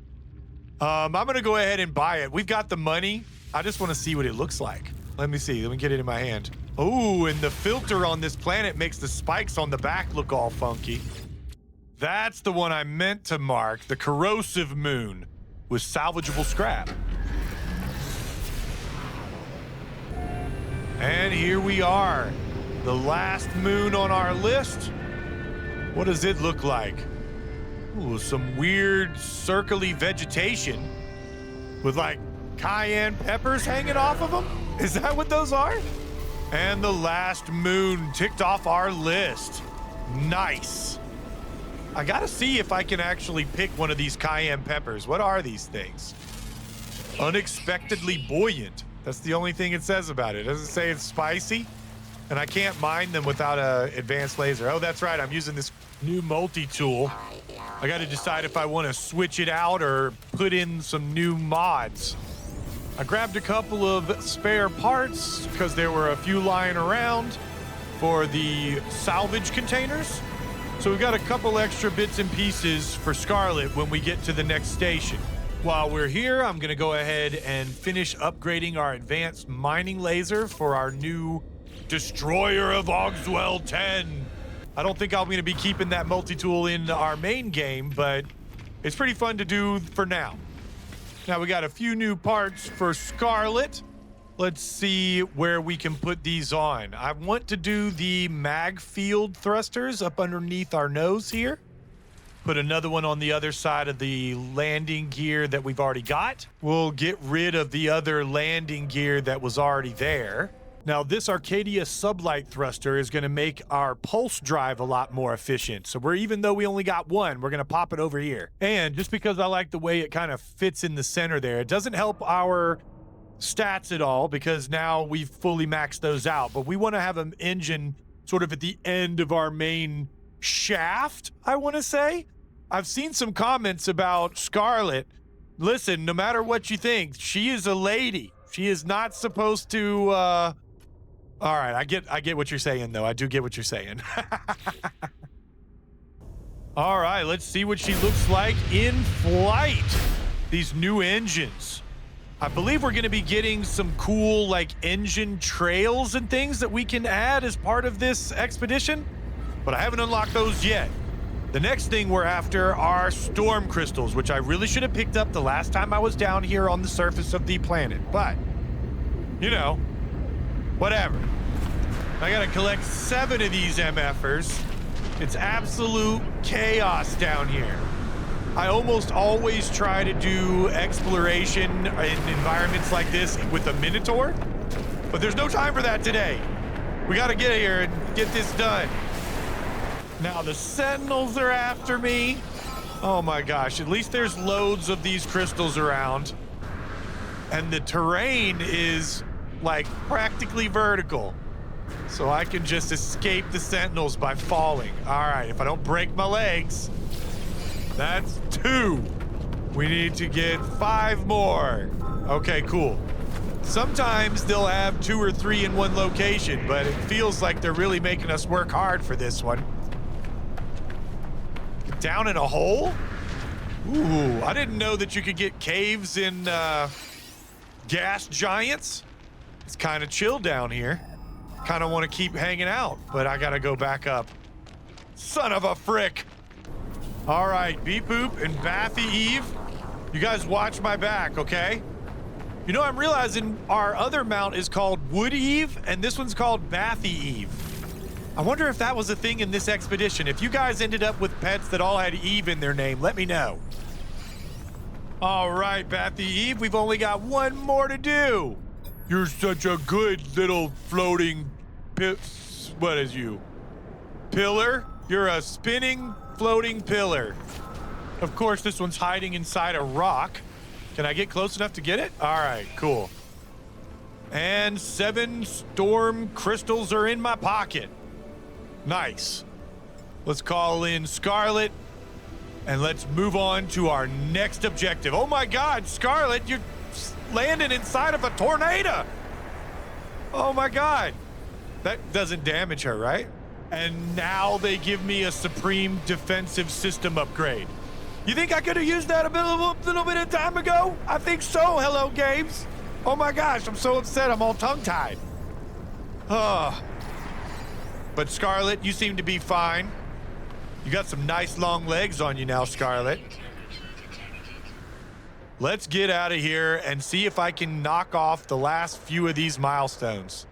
I'm gonna go ahead and buy it. We've got the money. I just want to see what it looks like. Let me see. Let me get it in my hand. Oh, and the filter on this planet makes the spikes on the back look all funky. That's the one I meant to mark, the corrosive moon with salvageable scrap. And here we are, the last moon on our list. What does it look like? Ooh, some weird circly vegetation with like cayenne peppers hanging off of them. Is that what those are? And the last moon ticked off our list. Nice. I gotta see if I can actually pick one of these cayenne peppers. What are these things? Unexpectedly buoyant. That's the only thing it says about it. It doesn't say it's spicy, and I can't mine them without an advanced laser. Oh, that's right. I'm using this new multi-tool. I gotta decide if I want to switch it out or put in some new mods. I grabbed a couple of spare parts because there were a few lying around for the salvage containers. So we've got a couple extra bits and pieces for Scarlet when we get to the next station. While we're here, I'm gonna go ahead and finish upgrading our advanced mining laser for our new Destroyer of Oswell 10. I don't think I'm gonna be keeping that multi-tool in our main game, but it's pretty fun to do for now. Now we got a few new parts for Scarlet. Let's see where we can put these on. I want to do the mag field thrusters up underneath our nose here. Put another one on the other side of the landing gear that we've already got. We'll get rid of the other landing gear that was already there. Now this Arcadia sublight thruster is gonna make our pulse drive a lot more efficient. So even though we only got one, we're gonna pop it over here. And just because I like the way it kind of fits in the center there, it doesn't help our stats at all because now we've fully maxed those out, but we want to have an engine sort of at the end of our main shaft, I want to say. I've seen some comments about Scarlet. Listen, no matter what you think, she is a lady. She is not supposed to, all right, I get what you're saying, though. I do get what you're saying. All right, let's see what she looks like in flight. These new engines. I believe we're going to be getting some cool, like, engine trails and things that we can add as part of this expedition, but I haven't unlocked those yet. The next thing we're after are storm crystals, which I really should have picked up the last time I was down here on the surface of the planet, but, you know, whatever. I got to collect 7 of these MFers. It's absolute chaos down here. I almost always try to do exploration in environments like this with a Minotaur, but there's no time for that today. We gotta get here and get this done. Now the Sentinels are after me. Oh my gosh, at least there's loads of these crystals around. And the terrain is like practically vertical. So I can just escape the Sentinels by falling. All right, if I don't break my legs. That's 2. We need to get 5 more. Okay, cool. Sometimes they'll have 2 or 3 in one location, but it feels like they're really making us work hard for this one. Down in a hole? Ooh, I didn't know that you could get caves in gas giants. It's kind of chill down here. Kind of want to keep hanging out, but I gotta go back up. Son of a frick. All right, Beep Boop and Bathy Eve, you guys watch my back, okay? You know, I'm realizing our other mount is called Wood Eve, and this one's called Bathy Eve. I wonder if that was a thing in this expedition. If you guys ended up with pets that all had Eve in their name, let me know. All right, Bathy Eve, we've only got 1 more to do. You're such a good little floating what is you? Pillar? You're a spinning floating pillar. Of course, this one's hiding inside a rock. Can I get close enough to get it? All right, cool. And 7 storm crystals are in my pocket. Nice. Let's call in Scarlet and let's move on to our next objective. Oh my God, Scarlet, you're landing inside of a tornado. Oh my God. That doesn't damage her, right? And now they give me a supreme defensive system upgrade. You think I could have used that a little bit of time ago? I think so, hello games. Oh my gosh, I'm so upset, I'm all tongue-tied. Oh. But Scarlet, you seem to be fine. You got some nice long legs on you now, Scarlet. Let's get out of here and see if I can knock off the last few of these milestones.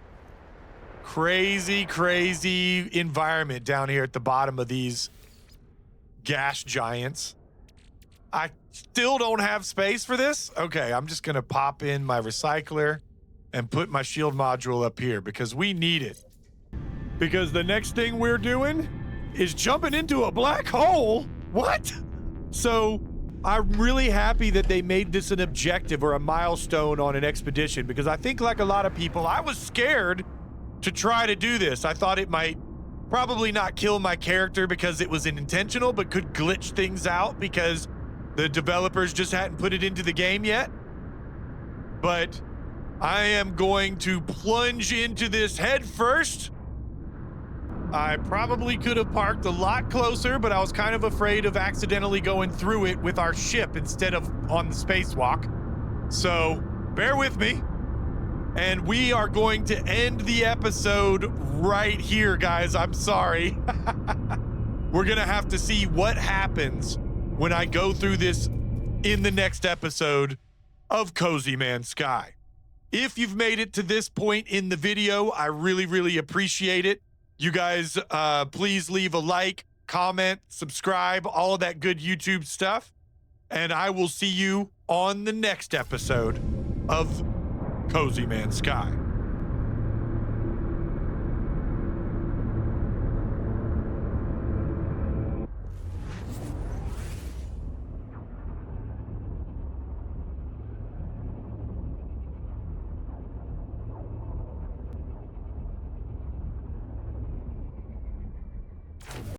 Crazy, crazy environment down here at the bottom of these gas giants. I still don't have space for this. Okay, I'm just gonna pop in my recycler and put my shield module up here because we need it. Because the next thing we're doing is jumping into a black hole. What? So I'm really happy that they made this an objective or a milestone on an expedition because I think like a lot of people, I was scared to try to do this. I thought it might probably not kill my character because it was intentional, but could glitch things out because the developers just hadn't put it into the game yet. But I am going to plunge into this head first. I probably could have parked a lot closer, but I was kind of afraid of accidentally going through it with our ship instead of on the spacewalk. So bear with me. And we are going to end the episode right here, guys. I'm sorry. We're going to have to see what happens when I go through this in the next episode of Cozy Man Sky. If you've made it to this point in the video, I really, really appreciate it. You guys, please leave a like, comment, subscribe, all of that good YouTube stuff. And I will see you on the next episode of Cozy Man Sky.